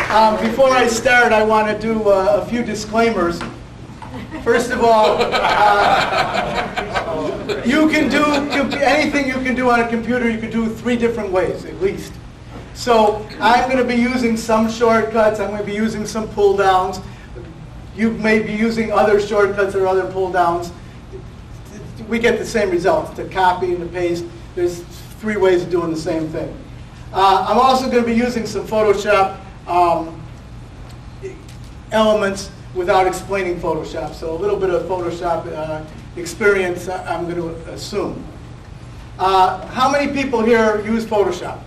Before I start, I want to do a few disclaimers. First of all, you can do anything you can do on a computer, you can do 3 different ways, at least. So I'm going to be using some shortcuts. I'm going to be using some pull-downs. You may be using other shortcuts or other pull-downs. We get the same results, to copy and to paste. There's 3 ways of doing the same thing. I'm also going to be using some Photoshop elements without explaining Photoshop. So a little bit of Photoshop experience I'm going to assume. How many people here use Photoshop?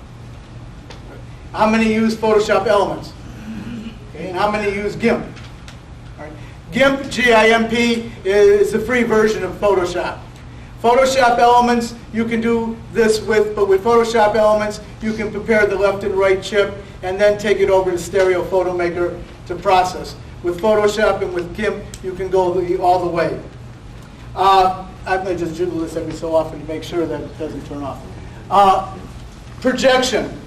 How many use Photoshop elements? Okay, and how many use GIMP? All right. GIMP, G-I-M-P, is the free version of Photoshop. Photoshop elements you can do this with, but with Photoshop elements you can prepare the left and right chip and then take it over to Stereo Photo Maker to process. With Photoshop and with GIMP you can go all the way. I'm going to just jiggle this every so often to make sure that it doesn't turn off. Projection.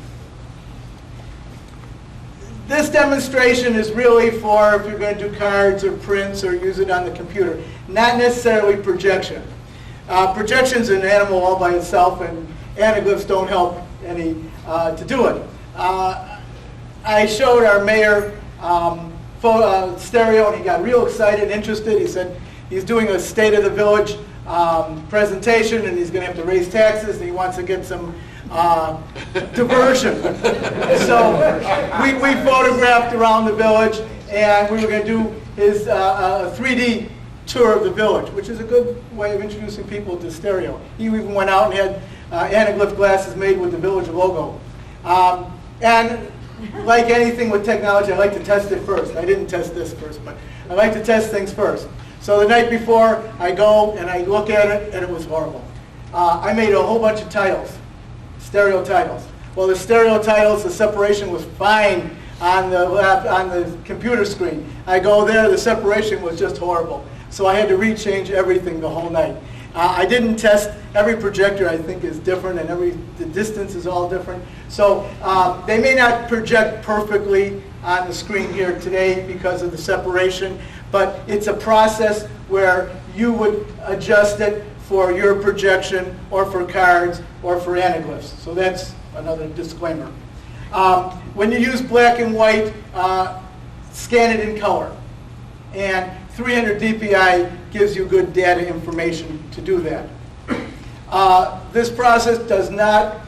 This demonstration is really for if you're going to do cards or prints or use it on the computer, not necessarily projection. Projection's an animal all by itself, and anaglyphs don't help any to do it. I showed our mayor stereo, and he got real excited, interested. He said he's doing a State of the Village presentation, and he's going to have to raise taxes, and he wants to get some diversion. So we photographed around the village, and we were going to do his 3D tour of the village, which is a good way of introducing people to stereo. He even went out and had anaglyph glasses made with the village logo. And like anything with technology, I like to test it first. I didn't test this first, but I like to test things first. So the night before, I go and I look at it, and it was horrible. I made a whole bunch of titles, stereo titles. Well, the stereo titles, the separation was fine on the computer screen. I go there, the separation was just horrible. So I had to rechange everything the whole night. I didn't test, every projector I think is different, and the distance is all different. So they may not project perfectly on the screen here today because of the separation, but it's a process where you would adjust it for your projection or for cards or for anaglyphs. So that's another disclaimer. When you use black and white, scan it in color. And 300 dpi gives you good data information to do that. This process does not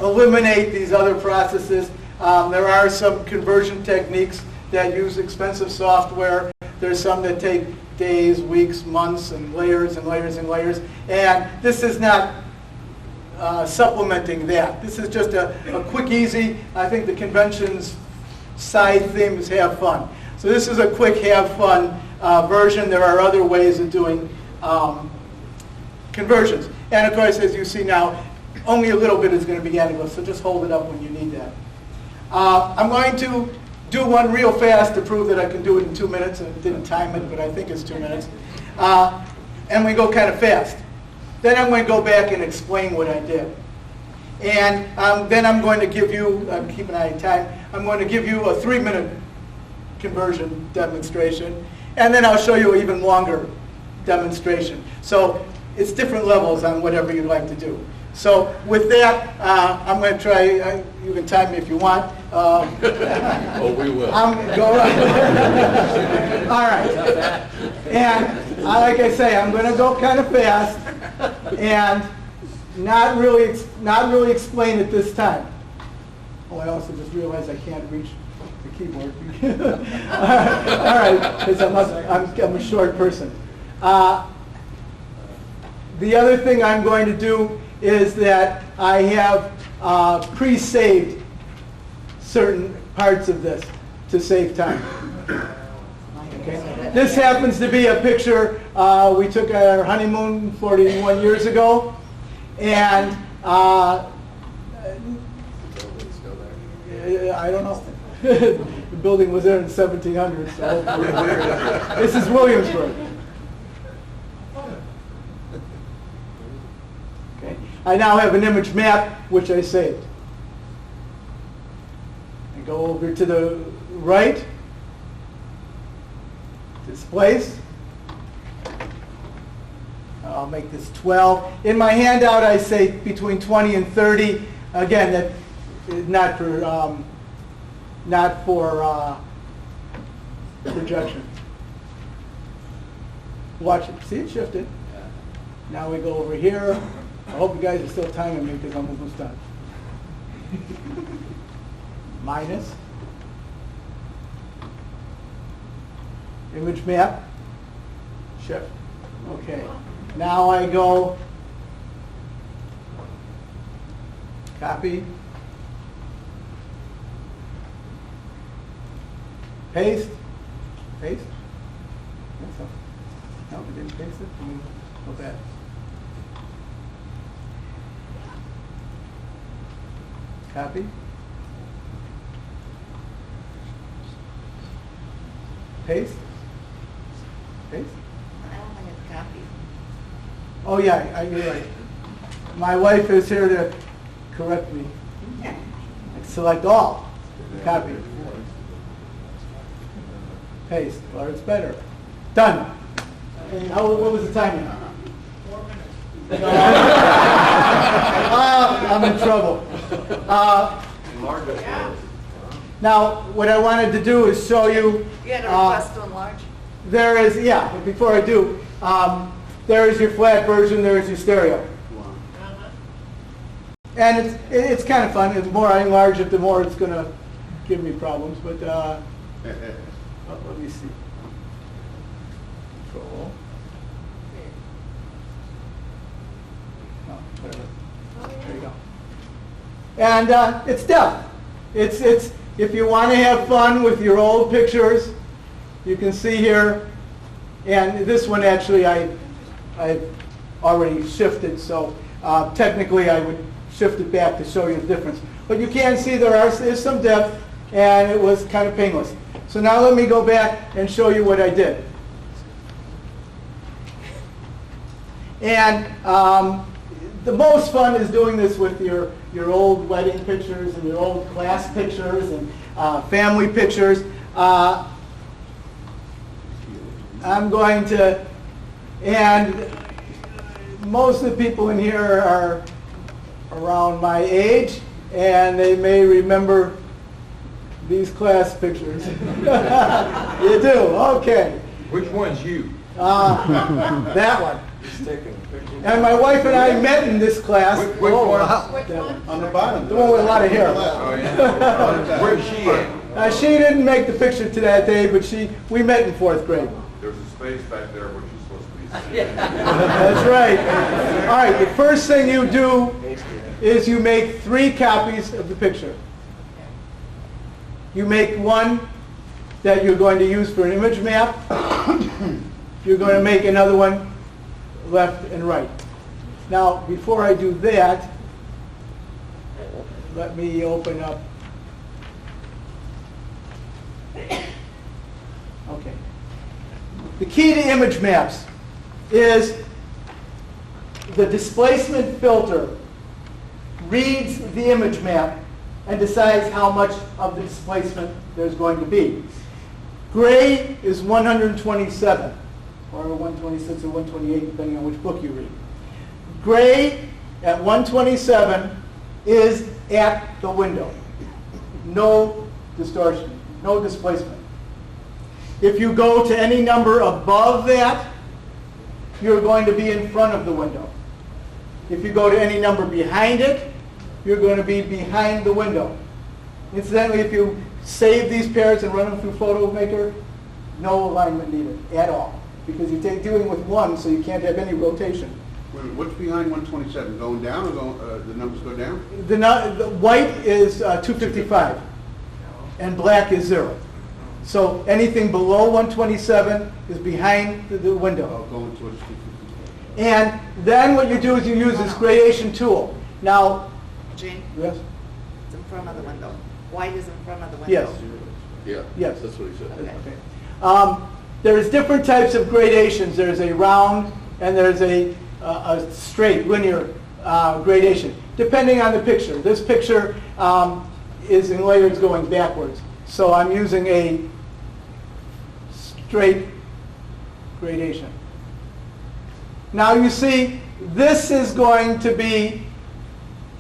eliminate these other processes. There are some conversion techniques that use expensive software. There's some that take days, weeks, months, and layers and layers and layers. And this is not supplementing that. This is just a quick, easy, I think the convention's side theme is have fun. So this is a quick, have fun version. There are other ways of doing conversions. And of course, as you see now, only a little bit is going to be anaglyph, so just hold it up when you need that. I'm going to do one real fast to prove that I can do it in 2 minutes. I didn't time it, but I think it's 2 minutes. And we go kind of fast. Then I'm going to go back and explain what I did. And then I'm going to give you, keep an eye on time, I'm going to give you a 3-minute conversion demonstration. And then I'll show you an even longer demonstration. So it's different levels on whatever you'd like to do. So with that, I'm going to try, you can time me if you want. Oh, we will. All right. And like I say, I'm going to go kind of fast and not really explain it this time. Oh, I also just realized I can't reach the keyboard. All right, because I'm a short person. The other thing I'm going to do is that I have pre-saved certain parts of this to save time. Okay. This happens to be a picture we took at our honeymoon 41 years ago, and I don't know. The building was there in 1700, so this is Williamsburg. Okay. I now have an image map which I saved. Go over to the right. Displace. I'll make this 12. In my handout, I say between 20 and 30. Again, that is not for projection. Watch it. See, it shifted. Now we go over here. I hope you guys are still timing me because I'm almost done. Minus. Image map. Shift. Okay. Now I go copy. Paste. Paste. Think so. No, we didn't paste it. Go back. Copy. Paste. Paste. I don't think it's copied. Oh yeah, you're right. My wife is here to correct me. Select all. Copy. Paste. Or it's better. Done. And what was the timing? 4 minutes. I'm in trouble. Now, what I wanted to do is show you. You had a request to enlarge? There is, yeah, but before I do, there is your flat version, there is your stereo. And it's kind of fun. The more I enlarge it, the more it's going to give me problems. But let me see. Control. Oh, whatever. There you go. And it's depth. It's if you want to have fun with your old pictures, you can see here. And this one actually I already shifted, so technically I would shift it back to show you the difference. But you can see there is some depth, and it was kind of painless. So now let me go back and show you what I did. And the most fun is doing this with your old wedding pictures and your old class pictures and family pictures. I'm going to, and most of the people in here are around my age, and they may remember these class pictures. You do? Okay. Which one's you? That one. He's taking a picture. And my wife and I met in this class. Which one? Wow. Which one? On the bottom. The one with a lot of hair. Oh, yeah. Where's she at? She didn't make the picture to that day, but we met in 4th grade. There's a space back there where she's supposed to be. That's right. All right, the first thing you do is you make 3 copies of the picture. You make one that you're going to use for an image map. You're going to make another one left and right. Now, before I do that, let me open up. Okay. The key to image maps is the displacement filter reads the image map and decides how much of the displacement there's going to be. Gray is 127, or 126 or 128, depending on which book you read. Gray at 127 is at the window. No distortion, no displacement. If you go to any number above that, you're going to be in front of the window. If you go to any number behind it, you're going to be behind the window. Incidentally, if you save these pairs and run them through Photo Maker, no alignment needed at all, because you're dealing with one, so you can't have any rotation. Wait, what's behind 127? Going down or the numbers go down? The white is 255, and black is 0. So anything below 127 is behind the window. Oh, going towards 250. And then what you do is you use this gradation tool. Now, Gene, yes? it's in front of the window. White is in front of the window. Yes. Yeah. Yes. That's what he said. Okay. There's different types of gradations. There's a round and there's a straight, linear gradation, depending on the picture. This picture, is in layers going backwards. So I'm using a straight gradation. Now you see, this is going to be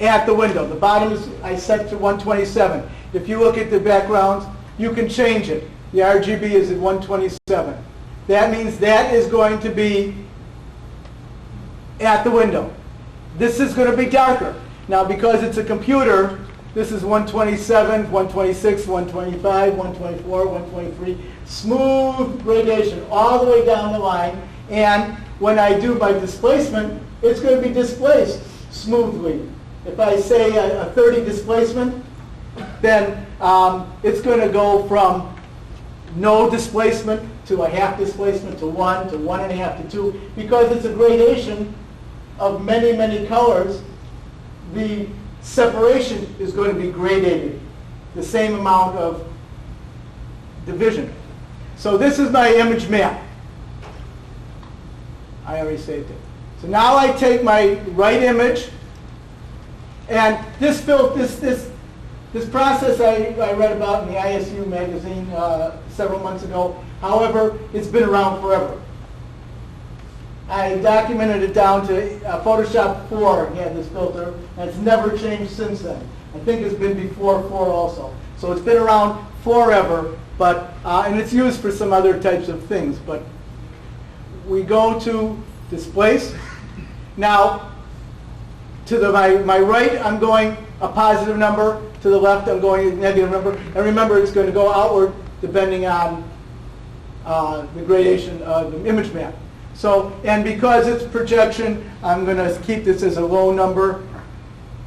at the window. The bottom is, I set to 127. If you look at the backgrounds, you can change it. The RGB is at 127. That means that is going to be at the window. This is going to be darker. Now because it's a computer, this is 127, 126, 125, 124, 123. Smooth gradation all the way down the line. And when I do my displacement, it's going to be displaced smoothly. If I say a 30 displacement, then it's going to go from no displacement to a half displacement to 1 to 1.5 to 2. Because it's a gradation of many, many colors, the separation is going to be gradated, the same amount of division. So this is my image map. I already saved it. So now I take my right image, and this process I read about in the ISU magazine several months ago. However, it's been around forever. I documented it down to Photoshop 4 had this filter, and it's never changed since then. I think it's been before 4 also. So it's been around forever, but and it's used for some other types of things. But we go to displace. Now, to my right, I'm going a positive number. To the left, I'm going a negative number. And remember, it's going to go outward depending on the gradation of the image map. So, and because it's projection, I'm going to keep this as a low number.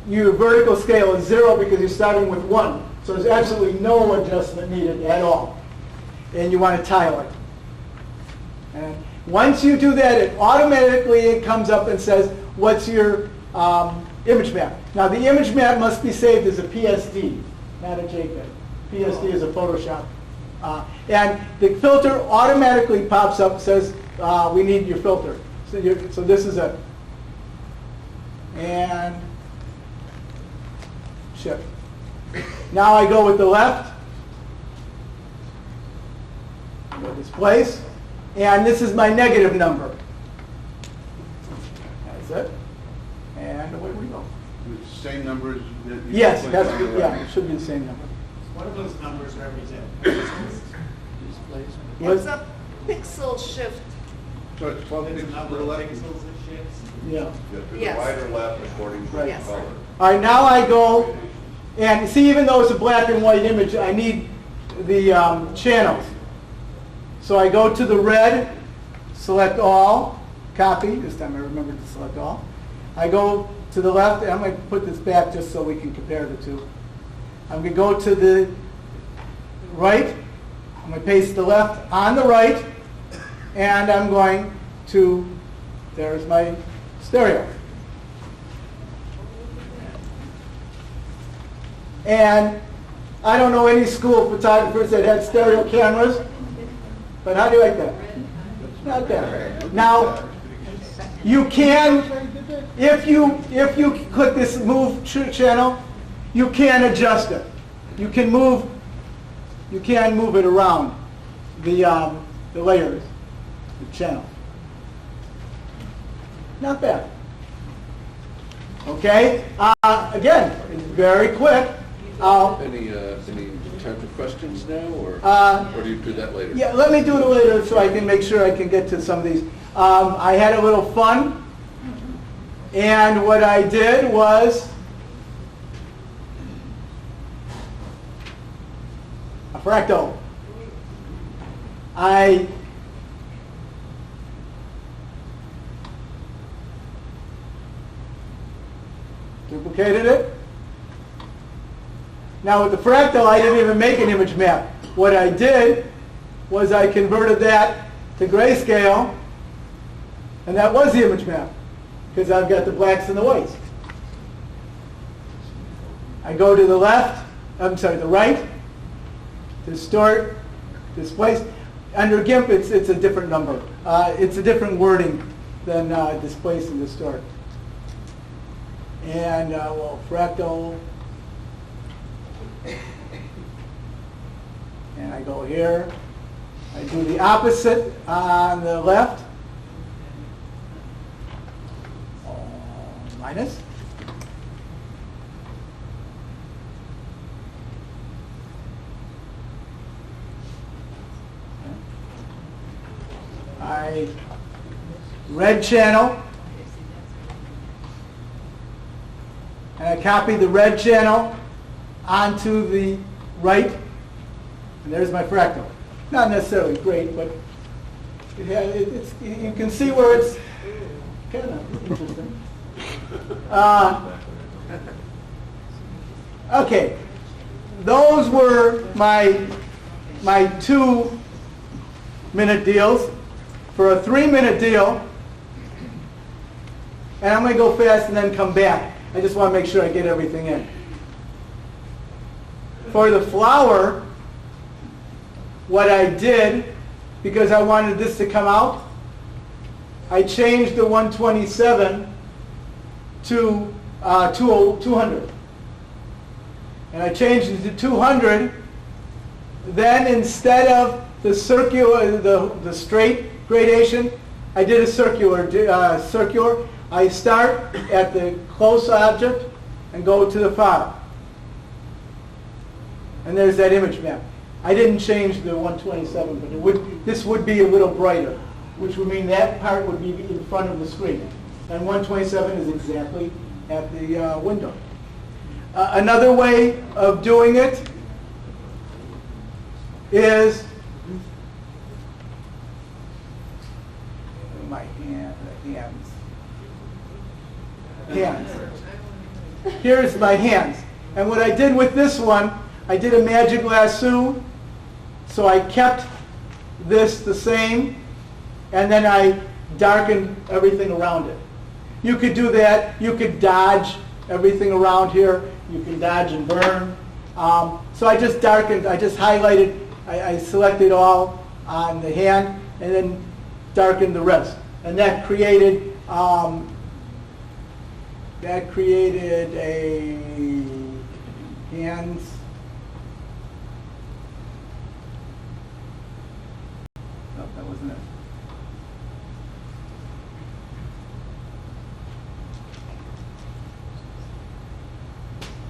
Your vertical scale is 0 because you're starting with 1. So there's absolutely no adjustment needed at all. And you want to tile it. And once you do that, it comes up and says, what's your image map? Now the image map must be saved as a PSD, not a JPEG. PSD is a Photoshop. And the filter automatically pops up and says, we need your filter. So this is it. And shift. Now I go with the left. Go displace. And this is my negative number. That's it. And away we go. The same numbers that you... Yes, it should be the same number. What do those numbers represent? It's a pixel shift. So it's 12 It's a pixels to number the of left? pixels that shifts? Yeah. To the Yes. right or left according to the Yes. color. All right, now I go, and see, even though it's a black and white image, I need the channels. So I go to the red, select all, copy. This time I remembered to select all. I go to the left, and I'm going to put this back just so we can compare the two. I'm going to go to the right. I'm going to paste the left on the right, and I'm going to, there's my stereo. And I don't know any school photographers that had stereo cameras, but how do you like that? Not bad. Now, you can, if you click this move channel, you can adjust it. You can move it around the layers, the channel. Not bad. Okay. Again, it's very quick. Any time for questions now, or do you do that later? Yeah, let me do it later so I can make sure I can get to some of these. I had a little fun, and what I did was a fractal. I duplicated it. Now with the fractal, I didn't even make an image map. What I did was I converted that to grayscale, and that was the image map, because I've got the blacks and the whites. I go to the left, the right, distort, displace. Under GIMP, it's a different number. It's a different wording than displace and distort. And fractal. I go here. I do the opposite on the left. Minus. Red channel. And I copy the red channel onto the right. And there's my fractal. Not necessarily great, but you can see where it's kind of interesting. Okay, those were my 2-minute deals. For a 3-minute deal, and I'm going to go fast and then come back. I just want to make sure I get everything in. For the flower, what I did, because I wanted this to come out, I changed the 127 to 200. And I changed it to 200. Then instead of the circular, the straight gradation, I did a circular. I start at the close object and go to the far. And there's that image map. I didn't change the 127, but this would be a little brighter, which would mean that part would be in front of the screen. And 127 is exactly at the window. Another way of doing it is my hands. Here's my hands. And what I did with this one, I did a magic lasso, so I kept this the same, and then I darkened everything around it. You could do that. You could dodge everything around here. You can dodge and burn. So I just darkened, I just highlighted, I selected all on the hand, and then darkened the rest. And that created a hands. No, that wasn't it.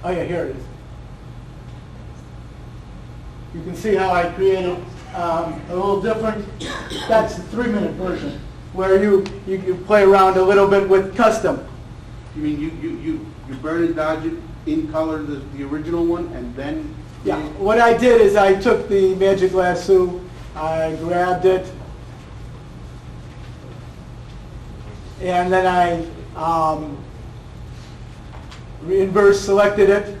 Oh yeah, here it is. You can see how I created a little different. That's the 3-minute version, where you play around a little bit with custom. You mean you burn and dodge it in color, the original one, and then? Yeah, what I did is I took the magic lasso, I grabbed it, and then I inverse selected it,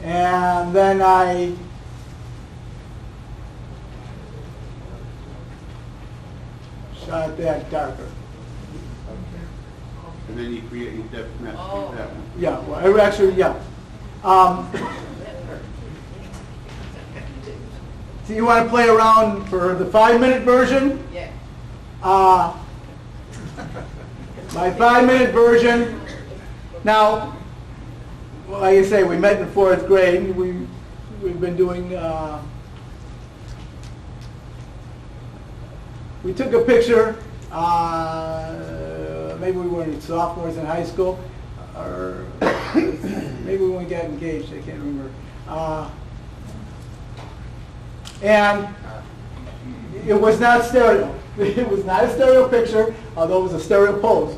and then I shot that darker. And then you create your depth map with that one. Yeah, well, actually, yeah. So you want to play around for the 5-minute version? Yeah. My 5-minute version. Now, like I say, we met in 4th grade. We've been doing. We took a picture. Maybe we were sophomores in high school, or maybe when we got engaged. I can't remember. And it was not stereo. It was not a stereo picture, although it was a stereo pose.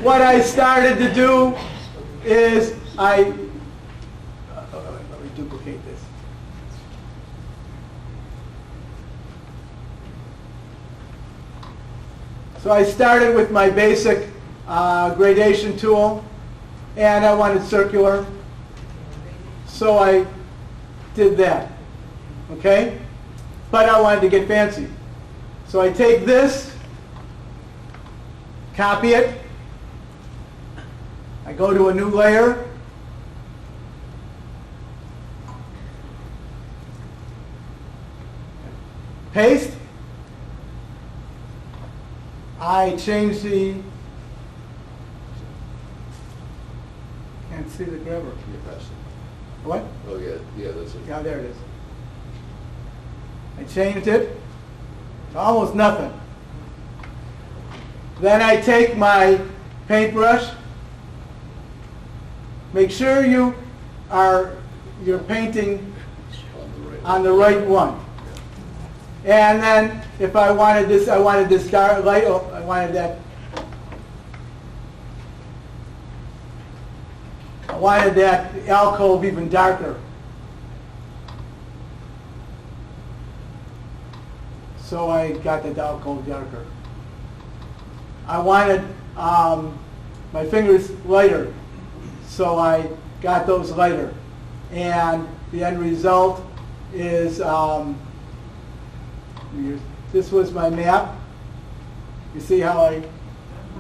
What I started to do is let me duplicate this. So I started with my basic gradation tool, and I wanted circular, so I did that, okay? But I wanted to get fancy. So I take this, copy it, I go to a new layer, paste, I change the, can't see the grabber. What? Oh, yeah, yeah, that's it. Yeah, there it is. I changed it to almost nothing. Then I take my paintbrush. Make sure you're painting on the right one. And then if I wanted this dark light, I wanted that alcove even darker. So I got the alcove darker. I wanted my fingers lighter, so I got those lighter. And the end result is, this was my map. You see how I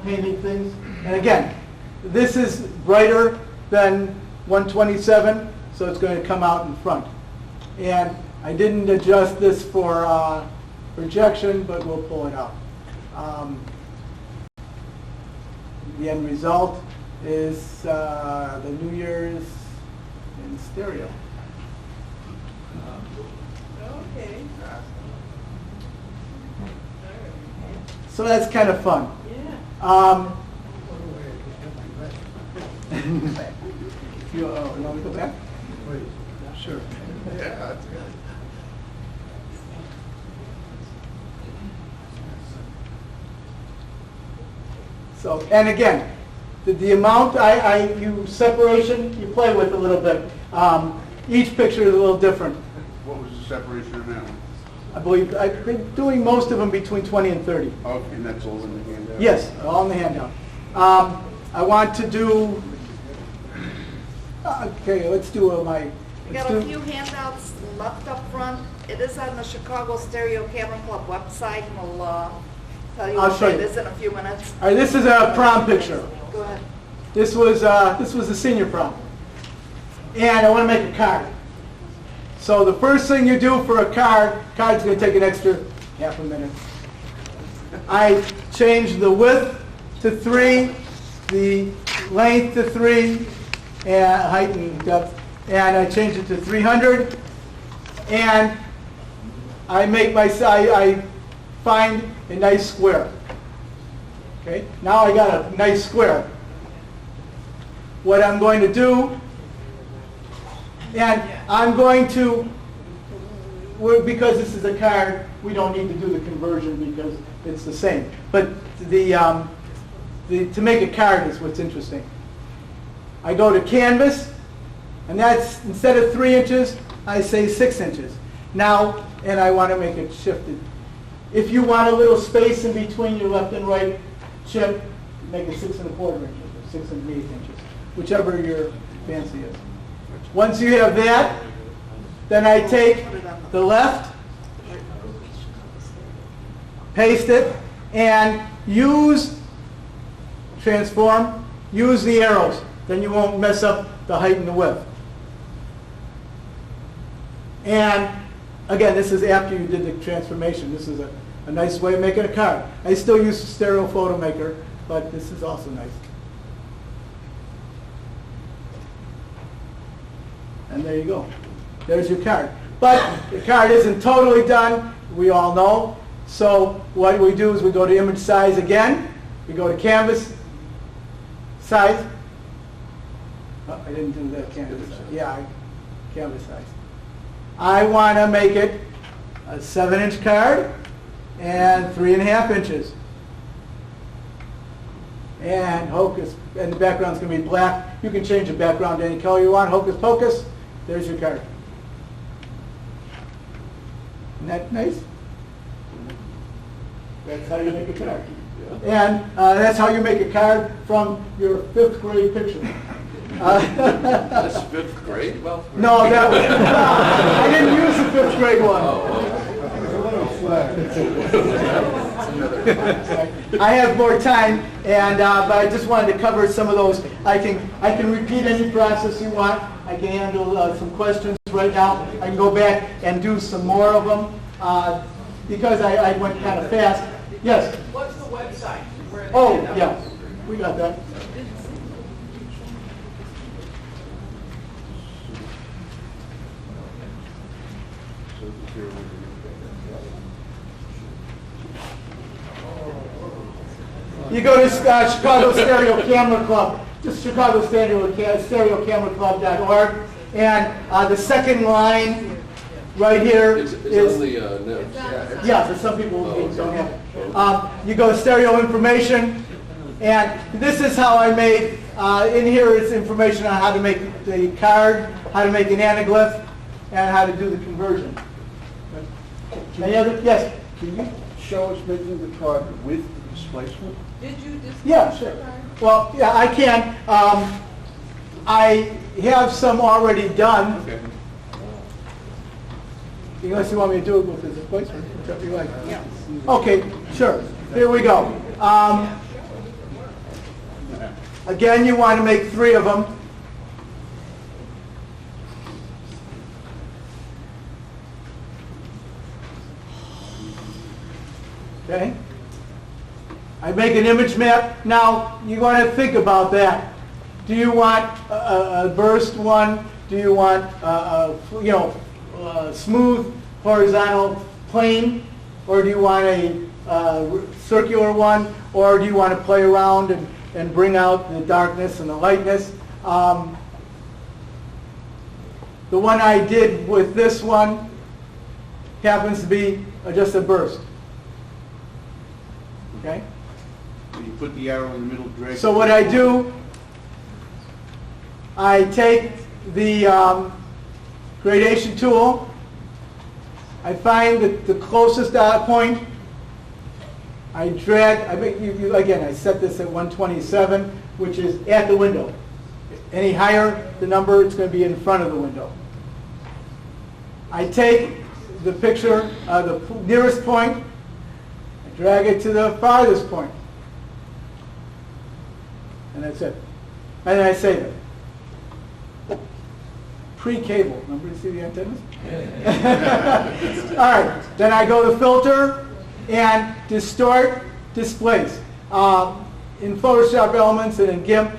painted things? And again, this is brighter than 127, so it's going to come out in front. And I didn't adjust this for projection, but we'll pull it out. The end result is the New Year's in stereo. Okay. So that's kind of fun. Yeah. You want me to go back? Sure. Yeah. So, and again, the amount separation, you play with a little bit. Each picture is a little different. What was the separation on that one? I believe, I've been doing most of them between 20 and 30. Okay, and that's all in the handout? Yes, all in the handout. I want to do, okay, let's do my. We got a few handouts left up front. It is on the Chicago Stereo Camera Club website, and we'll tell you I'll what show it you. is in a few minutes. All right, this is a prom picture. Go ahead. This was a senior prom. And I want to make a card. So the first thing you do for a card's going to take an extra half a minute. I change the width to 3, the length to 3, and height and depth, and I change it to 300. And I find a nice square. Okay, now I got a nice square. What I'm going to do, and I'm going to, because this is a card, we don't need to do the conversion because it's the same. But to make a card is what's interesting. I go to canvas, and that's, instead of 3 inches, I say 6 inches. Now, and I want to make it shifted. If you want a little space in between your left and right chip, make it 6 1/4 inches or 6 1/8 inches, whichever your fancy is. Once you have that, then I take the left, paste it, and transform, use the arrows. Then you won't mess up the height and the width. And again, this is after you did the transformation. This is a nice way of making a card. I still use Stereo Photo Maker, but this is also nice. And there you go. There's your card. But the card isn't totally done, we all know. So what we do is we go to image size again. We go to canvas size. Oh, I didn't do that canvas size. Yeah, canvas size. I want to make it a 7-inch card and 3.5 inches. And and the background's going to be black. You can change the background to any color you want. Hocus pocus. There's your card. Isn't that nice? That's how you make a card. Yeah. And that's how you make a card from your 5th grade picture. That's 5th grade? Well, No, that was, I didn't use the 5th grade one. I have more time, and but I just wanted to cover some of those. I can repeat any process you want. I can handle some questions right now. I can go back and do some more of them because I went kind of fast. Yes? What's the website? Oh, yeah, we got that. You go to Chicago Stereo Camera Club, just chicagostereocamera.org, and the second line right here It's is, on the notes. yeah, for some people who don't have it. You go to stereo information, and this is how I made, in here is information on how to make the card, how to make an anaglyph, and how to do the conversion. Any other, yes? Can you show us making the card with the displacement? Did you display? Yeah, sure. Well, yeah, I can. I have some already done, Okay. unless you want me to do it with the displacement, whichever you like. Okay, sure. Here we go. Again, you want to make 3 of them. Okay? I make an image map. Now, you want to think about that. Do you want a burst one? Do you want a smooth, horizontal plane? Or do you want a circular one? Or do you want to play around and bring out the darkness and the lightness? The one I did with this one happens to be just a burst. Okay? You put the arrow in the middle, drag. So what I do, I take the gradation tool, I find the closest dot point, I drag, again, I set this at 127, which is at the window. Any higher the number, it's going to be in front of the window. I take the picture, the nearest point, I drag it to the farthest point. And that's it. And then I save it. Pre-cable. Remember to see the antennas? All right. Then I go to filter and distort displace. In Photoshop Elements and in GIMP,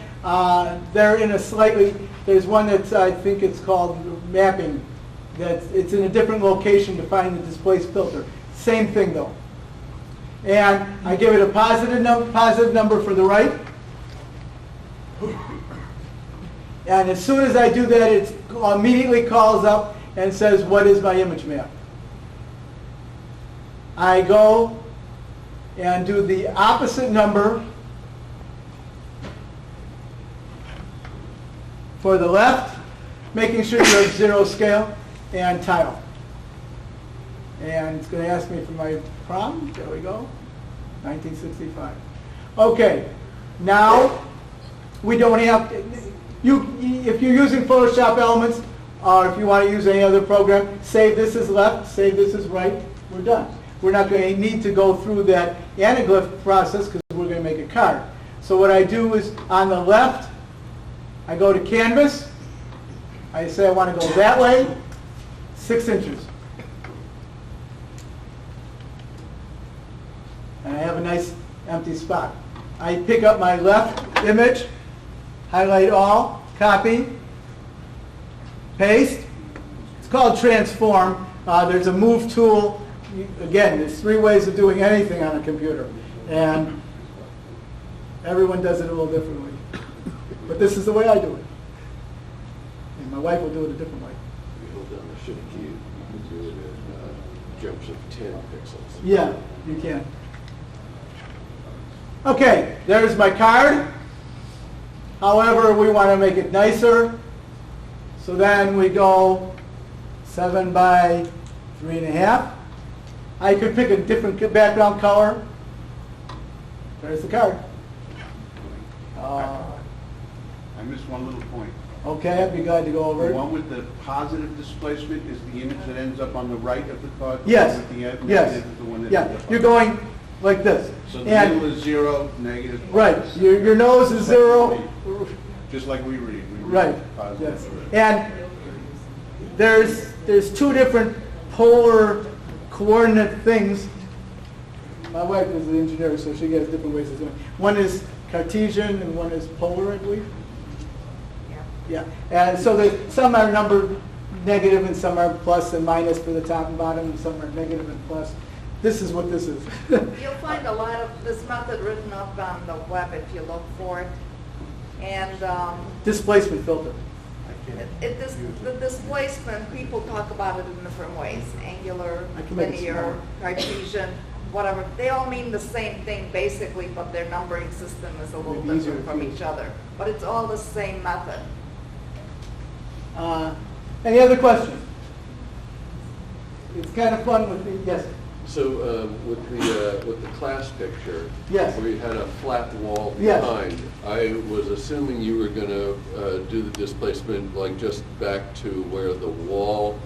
they're in a slightly, there's one that's, I think it's called mapping. It's in a different location to find the displaced filter. Same thing though. And I give it a positive number for the right. And as soon as I do that, it immediately calls up and says, what is my image map? I go and do the opposite number for the left, making sure you have 0 scale, and tile. And it's going to ask me for my prom. There we go. 1965. Okay. Now, we don't have to, if you're using Photoshop Elements, or if you want to use any other program, save this as left, save this as right, we're done. We're not going to need to go through that anaglyph process because we're going to make a card. So what I do is, on the left, I go to Canvas, I say I want to go that way, 6 inches. And I have a nice empty spot. I pick up my left image, highlight all, copy, paste. It's called transform. There's a move tool. Again, there's 3 ways of doing anything on a computer. And everyone does it a little differently. But this is the way I do it. And my wife will do it a different way. If you hold down the shift key, you can do it in jumps of 10 pixels. Yeah, you can. Okay, there's my card. However, we want to make it nicer. So then we go 7 by 3.5. I could pick a different background color. There's the card. I missed one little point. Okay, I'd be glad to go over The it. one with the positive displacement is the image that ends up on the right of the card? Yes, With the negative yes. is the one that Yeah, ends up on you're the right. going like this. So the And- middle is 0, negative. Right, positive. your nose is 0. Just like we read. We read Right, positive. yes. And there's 2 different polar coordinate things. My wife is an engineer, so she gets different ways of doing it. One is Cartesian and one is polar, I believe. Yeah. And so some are numbered negative and some are plus and minus for the top and bottom, and some are negative and plus. This is what this is. You'll find a lot of this method written up on the web if you look for it. And Displacement filter. the displacement, people talk about it in different ways. Angular, I can make it linear, smaller. Cartesian, whatever. They all mean the same thing basically, but their numbering system is a little Maybe easier different from to use. each other. But it's all the same method. Any other questions? It's kind of fun with the, yes. So with the class picture, Yes. where you had a flat wall Yes. behind, I was assuming you were going to do the displacement like just back to where the wall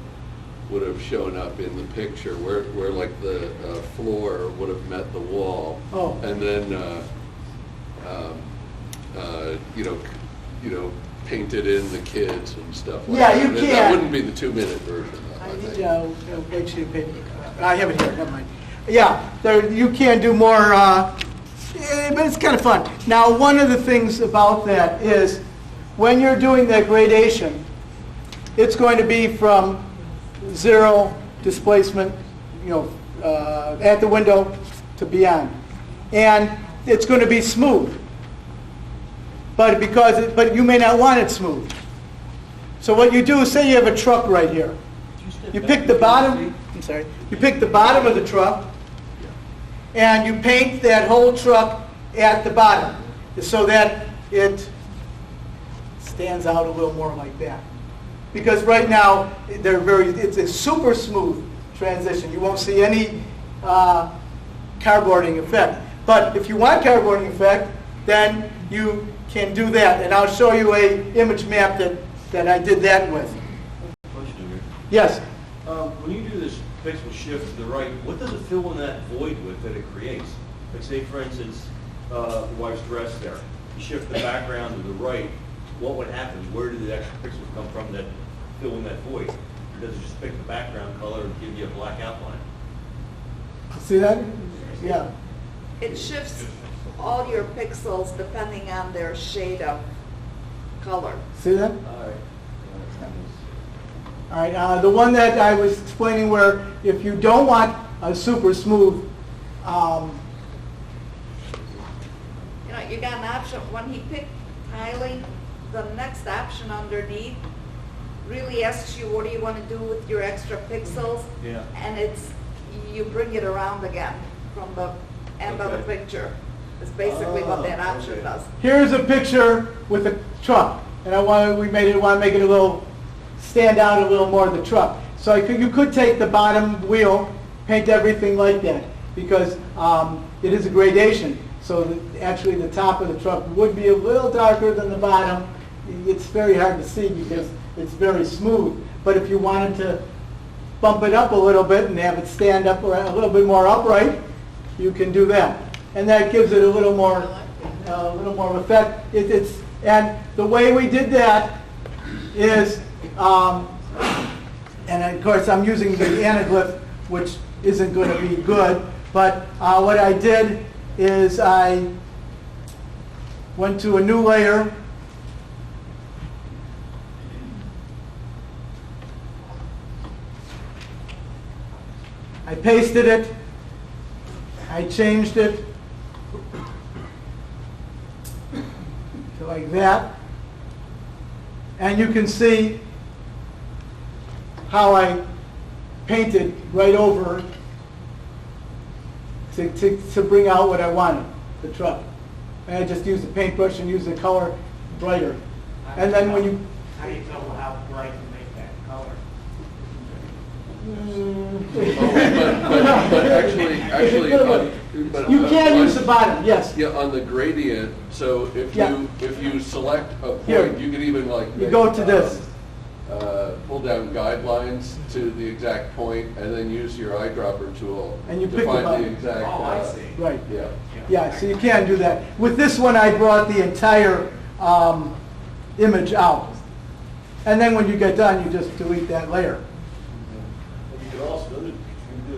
would have shown up in the picture, where like the floor would have met the wall. Oh. And then, painted in the kids and stuff like Yeah, that. you That can. wouldn't be the 2-minute version, I I think. need a big sheet of paper. I have it here, never mind. Yeah, there, you can do more, but it's kind of fun. Now, one of the things about that is when you're doing that gradation, it's going to be from 0 displacement, at the window to beyond. And it's going to be smooth. But you may not want it smooth. So what you do is say you have a truck right here. You pick the bottom, you pick the bottom of the truck and you paint that whole truck at the bottom so that it stands out a little more like that. Because right now it's a super smooth transition. You won't see any cardboarding effect. But if you want cardboarding effect, then you can do that. And I'll show you a image map that I did that with. Question here. Yes? When you do this pixel shift to the right, what does it fill in that void with that it creates? Like say, for instance, the wife's dress there. You shift the background to the right, what would happen? Where do the extra pixels come from that fill in that void? Or does it just pick the background color and give you a black outline? See that? Yeah. It shifts all your pixels depending on their shade of color. See that? All right. All right. The one that I was explaining where if you don't want a super smooth, You got an option. When he picked tiling, the next option underneath really asks you what do you want to do with your extra pixels. Yeah. And you bring it around again from the end of the Okay. picture. It's basically what that option okay. does. here's a picture with a truck, and want to make it a little stand out a little more of the truck. So you could take the bottom wheel, paint everything like that, because it is a gradation. So actually the top of the truck would be a little darker than the bottom. It's very hard to see because it's very smooth. But if you wanted to bump it up a little bit and have it stand up a little bit more upright, you can do that. And that gives it a little more effect. And the way we did that is, and of course I'm using the anaglyph, which isn't going to be good, but what I did is I went to a new layer, I pasted it, I changed it to like that, and you can see how I painted right over it to bring out what I wanted, the truck. And I just used the paintbrush and used the color brighter. And then when you... How do you tell how bright to make that color? But actually, You can use the bottom, yes. Yeah, on the gradient, so if Yeah. you select a Here. point, you can even like You go to this. pull down guidelines to the exact point, and then use your eyedropper tool And you to pick the find button. the exact. Oh, I see. Right. Yeah. Yeah, so you can do that. With this one, I brought the entire image out. And then when you get done, you just delete that layer. You could also do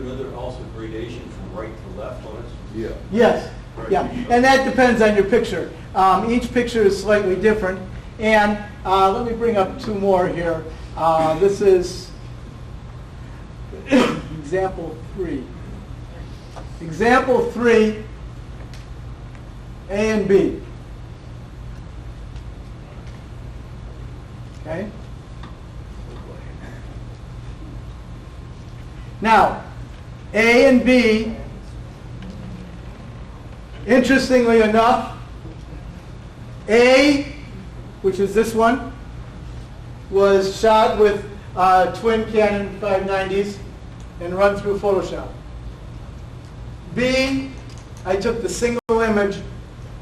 another also gradation from right to left on it. Yeah. Yes, yeah. And that depends on your picture. Each picture is slightly different. And let me bring up two more here. This is example 3. Example 3, A and B. Okay? Now, A and B, interestingly enough, A, which is this one, was shot with twin Canon 590s and run through Photoshop. B, I took the single image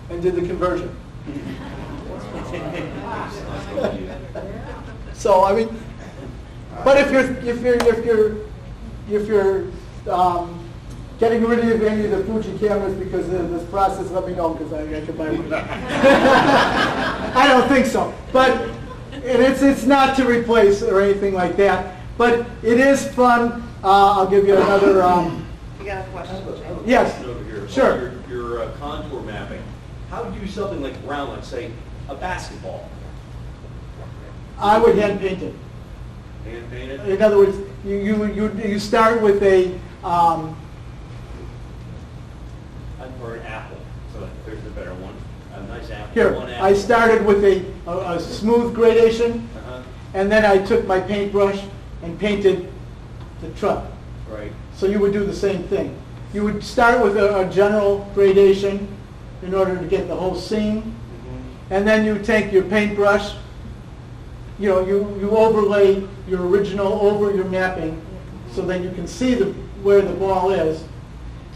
and did the conversion. So I mean, but if you're getting rid of any of the Fuji cameras because of this process, let me know because I could buy one. I don't think so, but and it's not to replace or anything like that. But it is fun. I'll give you another. You got a question, Jay? Yes, Over here. sure. Your contour mapping. How do you do something like around, let's say, a basketball? I would hand paint it. Hand painted? In other words, you start with a Or an apple. So there's a better one. A nice apple. here. One apple. I started with a smooth gradation, Uh-huh. and then I took my paintbrush and painted the truck. Right. So you would do the same thing. You would start with a general gradation in order to get the whole scene, and then you take your paintbrush. You know, you overlay your original over your mapping, so then you can see where the ball is.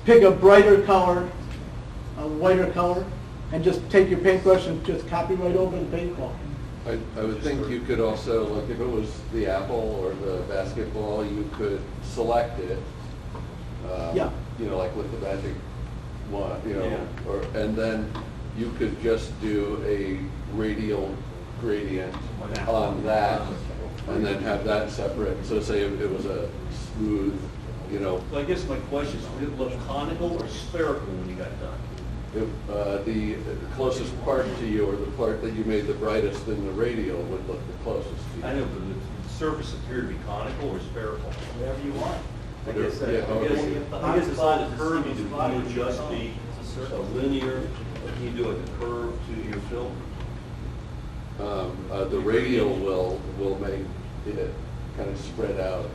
Pick a brighter color, a whiter color, and just take your paintbrush and just copy right over the paintball. I would think you could also, like if it was the apple or the basketball, you could select it. Yeah. You know, like with the magic one, you know, Yeah. and then you could just do a radial gradient on that, and then have that separate. So say if it was a smooth, you know, So I guess my question is, did it look conical or spherical when you got done? if the closest part to you, or the part that you made the brightest in the radial, would look the closest to you. I know, but the surface appeared to be conical or spherical. Whatever you want. I guess Yeah, it's all the curvy. Do you adjust the linear, or can you do like a curve to your film? The radial will make it kind of spread out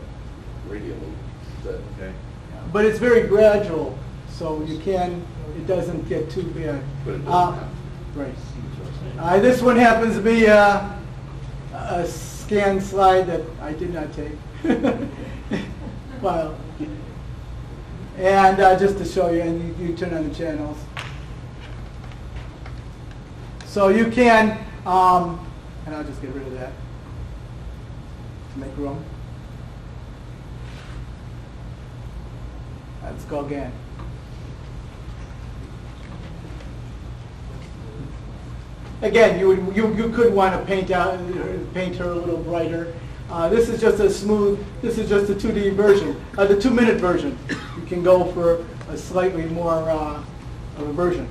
radially. Okay. But it's very gradual, so it doesn't get too bad. But it doesn't have. Right. This one happens to be a scan slide that I did not take. Well, and just to show you, and you turn on the channels. So you can, and I'll just get rid of that to make room. Let's go again. Again, you could want to paint her a little brighter. This is just a 2D version, the 2-minute version. You can go for a slightly more of a version.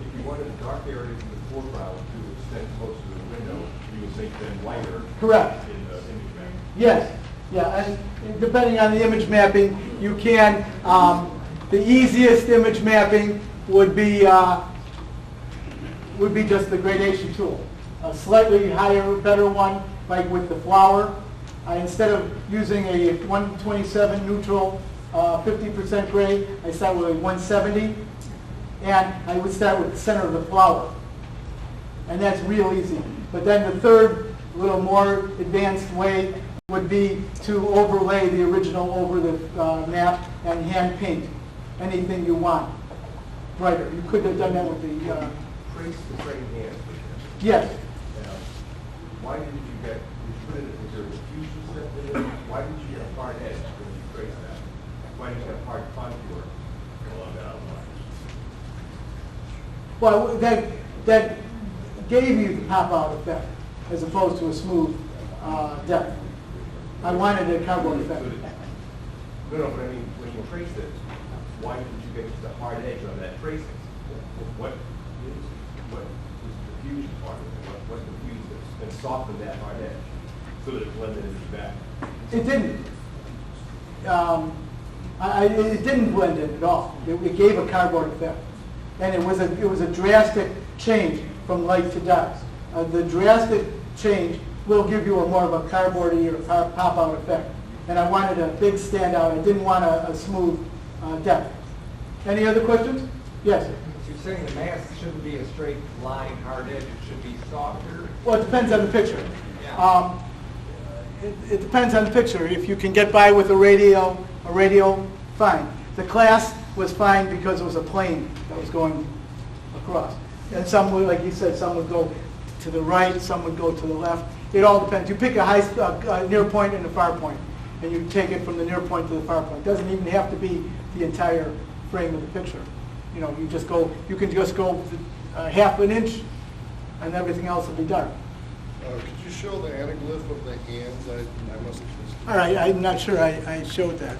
If you wanted dark areas in the foreground to extend closer to the window, you would make them lighter. Correct. In the image map. Yes, yeah, and depending on the image mapping, you can, the easiest image mapping would be just the gradation tool. A slightly higher, better one, like with the flower, instead of using a 127 neutral, 50% gray, I start with a 170, and I would start with the center of the flower. And that's real easy. But then the third, little more advanced way would be to overlay the original over the map and hand paint anything you want brighter. You could have done that with the... Trace the frame hand. yes. Now, why didn't you get, was there a diffusion step there? Why didn't you get a hard edge when you trace that? Why didn't you have hard contour along that outline? Well, that gave you the pop-out effect as opposed to a smooth depth. I wanted a carbon effect. No, but I mean, when you traced it, why didn't you get the hard edge on that tracing? What was the diffusion part of it? What diffused this? and softened that hard edge, so that it blended into the back. It didn't. It didn't blend in at all. It gave a cardboard effect. And it was a drastic change from light to dark. The drastic change will give you more of a cardboardy or pop-out effect. And I wanted a big standout. I didn't want a smooth depth. Any other questions? Yes? You're saying the mask shouldn't be a straight line, hard edge, it should be softer? Well, it depends on the picture. Yeah. It depends on the picture. If you can get by with a radial, fine. The class was fine because it was a plane that was going across. And some would, like you said, some would go to the right, some would go to the left. It all depends. You pick a near point and a far point, and you take it from the near point to the far point. It doesn't even have to be the entire frame of the picture. You know, you can just go half an inch, and everything else will be dark. Could you show the anaglyph of the hands? I must have missed it. All right, I'm not sure I showed that.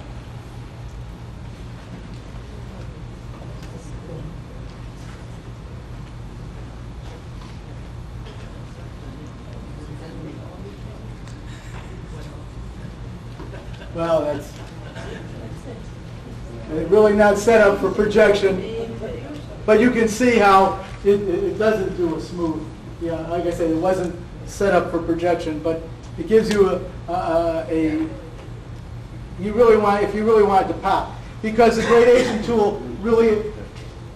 Well, that's really not set up for projection, but you can see how it doesn't do a smooth. Yeah, like I said, it wasn't set up for projection, but it gives you if you really want it to pop, because the gradation tool really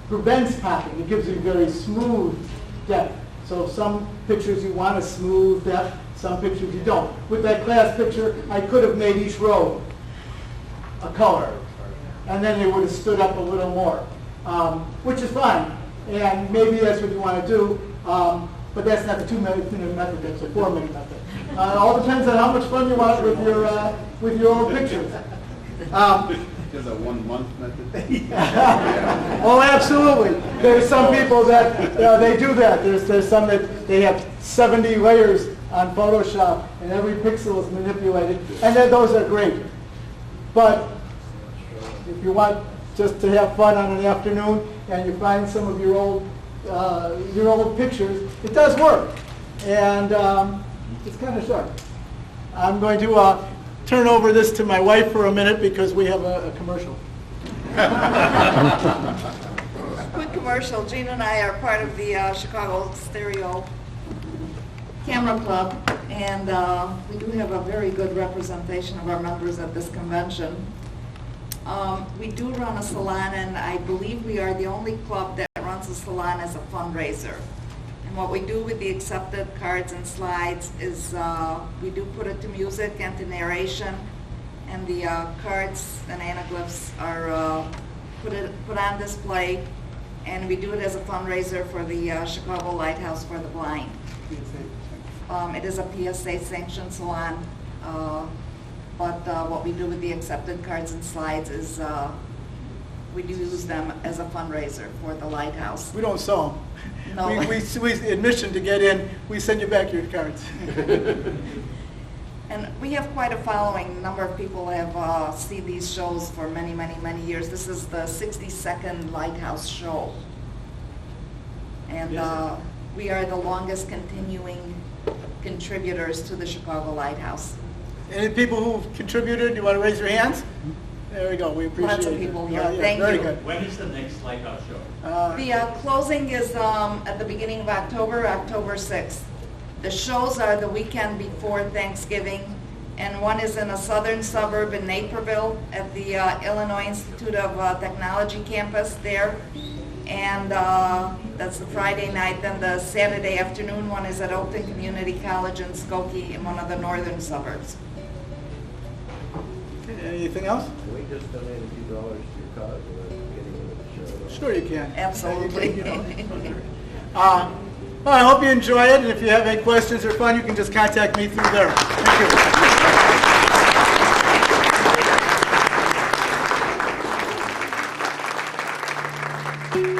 prevents popping. It gives you very smooth depth. So some pictures you want a smooth depth, some pictures you don't. With that class picture, I could have made each row a color, and then they would have stood up a little more, which is fine. And maybe that's what you want to do, but that's not the 2-minute method, that's a 4-minute method. All depends on how much fun you want with your own pictures. There's a 1-month method. Oh, absolutely. There's some people that they do that. There's some that they have 70 layers on Photoshop, and every pixel is manipulated, and then those are great. But if you want just to have fun on an afternoon and you find some of your old pictures, it does work, and it's kind of sharp. I'm going to turn over this to my wife for a minute because we have a commercial. Quick commercial. Gina and I are part of the Chicago Stereo Camera Club, and we do have a very good representation of our members at this convention. We do run a salon, and I believe we are the only club that runs a salon as a fundraiser. And what we do with the accepted cards and slides is we do put it to music and to narration, and the cards and anaglyphs are put on display, and we do it as a fundraiser for the Chicago Lighthouse for the Blind. It is a PSA sanctioned salon, but what we do with the accepted cards and slides is we do use them as a fundraiser for the Lighthouse. We don't sell them. No. We admission to get in, we send you back your cards. And we have quite a following. A number of people have seen these shows for many, many, many years. This is the 62nd Lighthouse show. And we are the longest continuing contributors to the Chicago Lighthouse. Any people who've contributed, you want to raise your hands? There we go, we appreciate it. Lots of people here. Yeah, Thank very you. good. When is the next Lighthouse show? The closing is at the beginning of October, October 6th. The shows are the weekend before Thanksgiving, and one is in a southern suburb in Naperville at the Illinois Institute of Technology campus there. And that's the Friday night. Then the Saturday afternoon one is at Oakton Community College in Skokie in one of the northern suburbs. Anything else? Can we just donate a few dollars to your cause and getting into the show? Sure you can. Absolutely. You know. Well, I hope you enjoy it, and if you have any questions or fun, you can just contact me through there. Thank you.